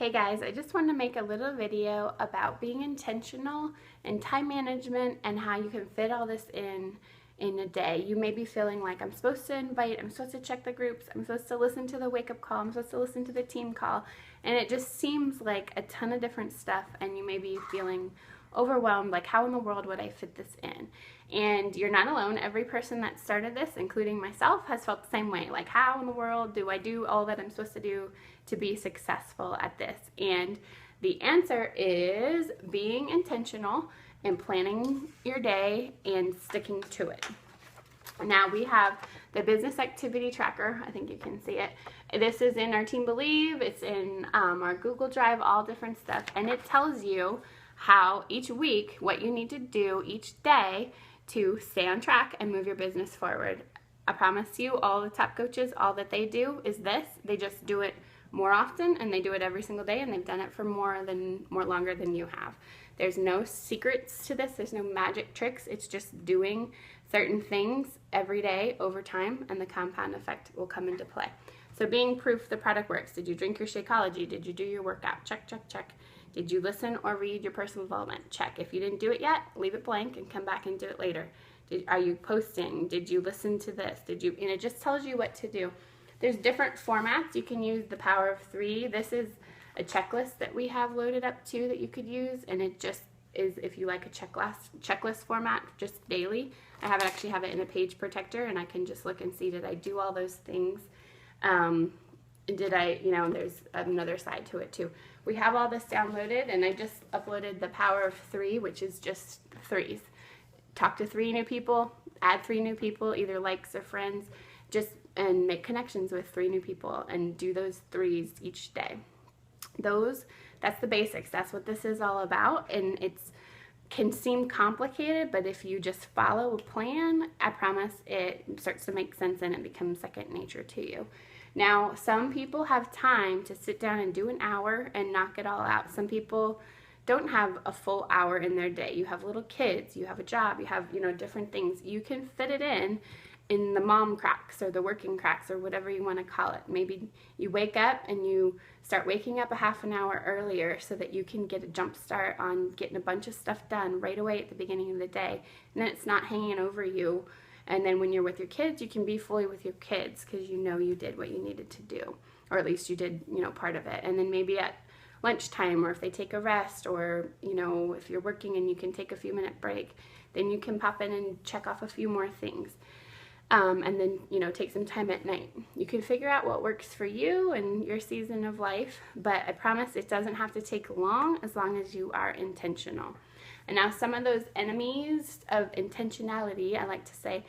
Hey guys, I just wanted to make a little video about being intentional and time management and how you can fit all this in a day. You may be feeling like I'm supposed to check the groups, I'm supposed to listen to the wake-up call, I'm supposed to listen to the team call, and it just seems like a ton of different stuff, and you may be feeling overwhelmed, like how in the world would I fit this in? And you're not alone. Every person that started this, including myself, has felt the same way. Like, how in the world do I do all that I'm supposed to do to be successful at this? And the answer is being intentional and planning your day and sticking to it. Now we have the business activity tracker. I think you can see it. This is in our Team Believe. It's in our Google Drive, all different stuff. And it tells you how each week, what you need to do each day to stay on track and move your business forward. I promise you, all the top coaches, all that they do is this. They just do it more often, and they do it every single day, and they've done it for more longer than you have. There's no secrets to this. There's no magic tricks. It's just doing certain things every day over time, and the compound effect will come into play. So being proof the product works. Did you drink your Shakeology? Did you do your workout? Check, check, check. Did you listen or read your personal development? Check. If you didn't do it yet, leave it blank and come back and do it later. Are you posting? Did you listen to this? And it just tells you what to do. There's different formats. You can use the Power of 3. This is a checklist that we have loaded up too that you could use, and it just is, if you like a checklist format, just daily. I actually have it in a page protector, and I can just look and see, did I do all those things? Did I, there's another side to it too. We have all this downloaded, and I just uploaded the Power of 3, which is just threes. Talk to 3 new people, add 3 new people, either likes or friends, and make connections with 3 new people, and do those 3s each day. That's the basics. That's what this is all about, and it can seem complicated, but if you just follow a plan, I promise it starts to make sense and it becomes second nature to you. Now, some people have time to sit down and do an hour and knock it all out. Some people don't have a full hour in their day. You have little kids, you have a job, you have, different things. You can fit it in the mom cracks or the working cracks or whatever you want to call it. Maybe you wake up and you start waking up a half an hour earlier so that you can get a jump start on getting a bunch of stuff done right away at the beginning of the day. And then it's not hanging over you. And then when you're with your kids, you can be fully with your kids because you did what you needed to do, or at least you did, part of it. And then maybe at lunchtime, or if they take a rest, or, if you're working and you can take a few minute break, then you can pop in and check off a few more things. And then, take some time at night. You can figure out what works for you and your season of life, but I promise it doesn't have to take long as you are intentional. And now some of those enemies of intentionality, I like to say,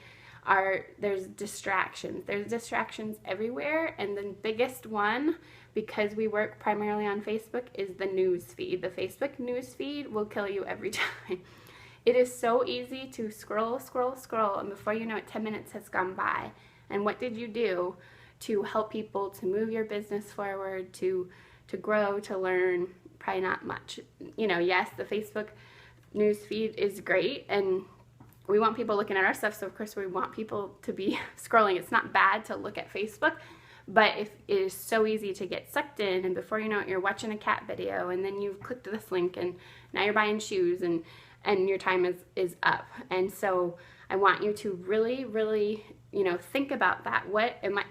there's distractions. There's distractions everywhere, and the biggest one, because we work primarily on Facebook, is the news feed. The Facebook news feed will kill you every time. It is so easy to scroll, and before you know it, 10 minutes has gone by. And what did you do to help people to move your business forward, to grow, to learn? Probably not much. Yes, the Facebook news feed is great, and we want people looking at our stuff, so of course we want people to be scrolling. It's not bad to look at Facebook, but it is so easy to get sucked in, and before you know it, you're watching a cat video, and then you've clicked this link, and now you're buying shoes, and your time is up. And so I want you to really, really, think about that.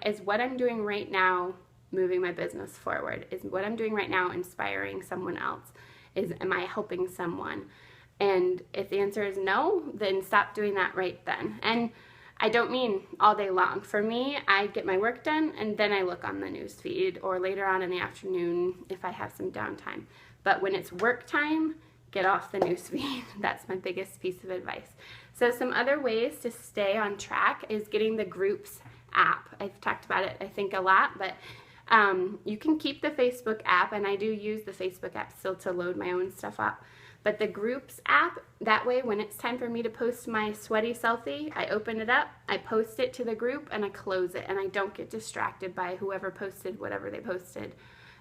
Is what I'm doing right now moving my business forward? Is what I'm doing right now inspiring someone else? Am I helping someone? And if the answer is no, then stop doing that right then. And I don't mean all day long. For me, I get my work done, and then I look on the news feed, or later on in the afternoon if I have some downtime. But when it's work time, get off the news feed. That's my biggest piece of advice. So some other ways to stay on track is getting the Groups app. I've talked about it, I think, a lot, but you can keep the Facebook app, and I do use the Facebook app still to load my own stuff up. But the Groups app, that way when it's time for me to post my sweaty selfie, I open it up, I post it to the group, and I close it, and I don't get distracted by whoever posted whatever they posted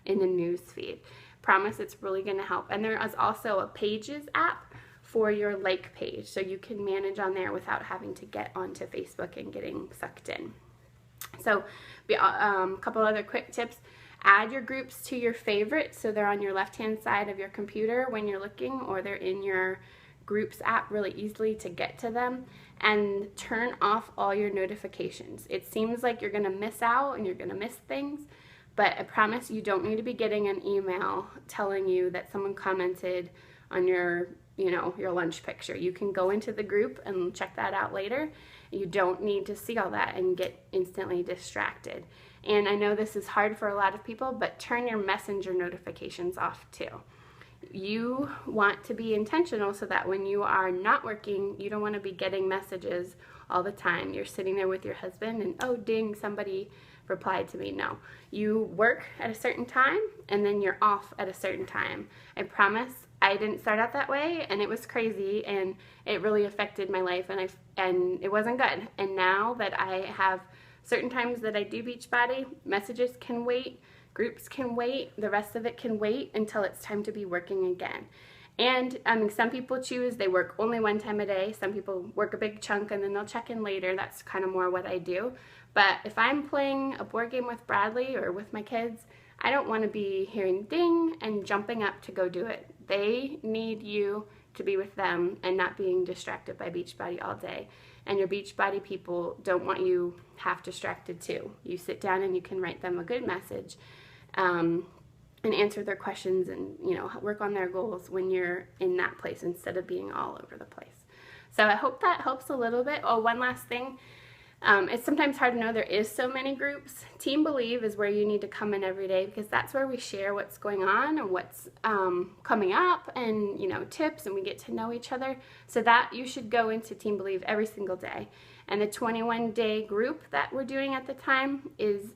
in the news feed. Promise it's really going to help. And there is also a Pages app for your like page, so you can manage on there without having to get onto Facebook and getting sucked in. So a couple other quick tips. Add your groups to your favorites so they're on your left-hand side of your computer when you're looking, or they're in your groups app really easily to get to them. And turn off all your notifications. It seems like you're going to miss out and you're going to miss things, but I promise you don't need to be getting an email telling you that someone commented on your lunch picture. You can go into the group and check that out later. You don't need to see all that and get instantly distracted. And I know this is hard for a lot of people, but turn your messenger notifications off too. You want to be intentional so that when you are not working, you don't want to be getting messages all the time. You're sitting there with your husband and, oh, ding, somebody replied to me. No, you work at a certain time and then you're off at a certain time. I promise I didn't start out that way, and it was crazy, and it really affected my life, and it wasn't good. And now that I have certain times that I do Beachbody, messages can wait, groups can wait, the rest of it can wait until it's time to be working again. And some people choose, they work only one time a day. Some people work a big chunk and then they'll check in later. That's kind of more what I do. But if I'm playing a board game with Bradley or with my kids, I don't want to be hearing ding and jumping up to go do it. They need you to be with them and not being distracted by Beachbody all day. And your Beachbody people don't want you half distracted too. You sit down and you can write them a good message and answer their questions and work on their goals when you're in that place instead of being all over the place. So I hope that helps a little bit. Oh, one last thing. It's sometimes hard to know there is so many groups. Team Believe is where you need to come in every day, because that's where we share what's going on and what's coming up, and tips, and we get to know each other. So that you should go into Team Believe every single day. And the 21-day group that we're doing at the time is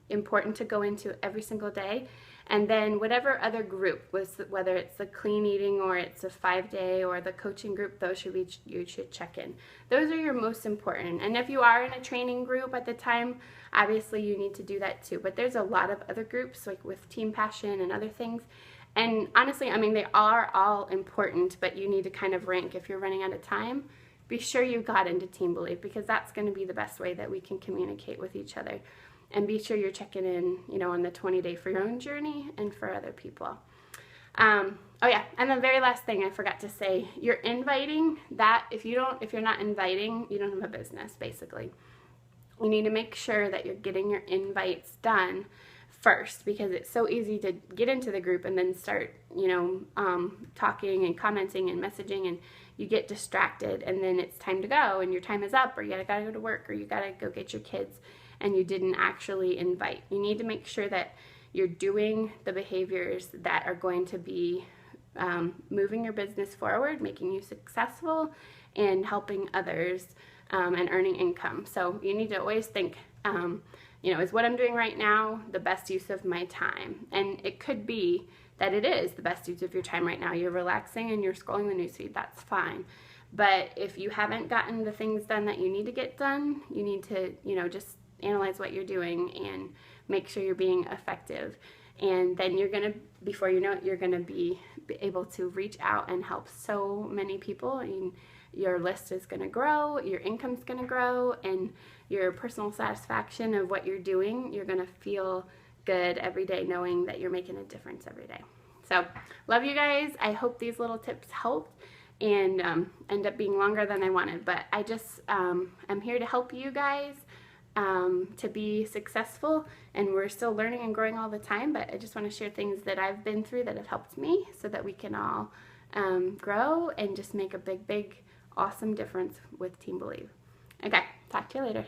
important to go into every single day. And then whatever other group, whether it's the clean eating or it's a 5-day or the coaching group, you should check in. Those are your most important. And if you are in a training group at the time, obviously you need to do that too. But there's a lot of other groups, like with Team Passion and other things. And honestly, they are all important, but you need to kind of rank. If you're running out of time, be sure you got into Team Believe, because that's going to be the best way that we can communicate with each other. And be sure you're checking in, on the 20-day for your own journey and for other people. Oh yeah, and the very last thing I forgot to say, you're inviting that. If you're not inviting, you don't have a business, basically. You need to make sure that you're getting your invites done first, because it's so easy to get into the group and then start, talking and commenting and messaging, and you get distracted, and then it's time to go, and your time is up, or you gotta go to work, or you gotta go get your kids, and you didn't actually invite. You need to make sure that you're doing the behaviors that are going to be moving your business forward, making you successful, and helping others and earning income. So you need to always think, is what I'm doing right now the best use of my time? And it could be that it is the best use of your time right now. You're relaxing and you're scrolling the newsfeed. That's fine. But if you haven't gotten the things done that you need to get done, you need to, just analyze what you're doing and make sure you're being effective. And then before you know it, you're going to be able to reach out and help so many people. And your list is going to grow, your income's going to grow, and your personal satisfaction of what you're doing, you're going to feel good every day knowing that you're making a difference every day. So, love you guys. I hope these little tips helped and end up being longer than I wanted. But I just am here to help you guys to be successful, and we're still learning and growing all the time, but I just want to share things that I've been through that have helped me so that we can all grow and just make a big, awesome difference with Team Believe. Okay, talk to you later.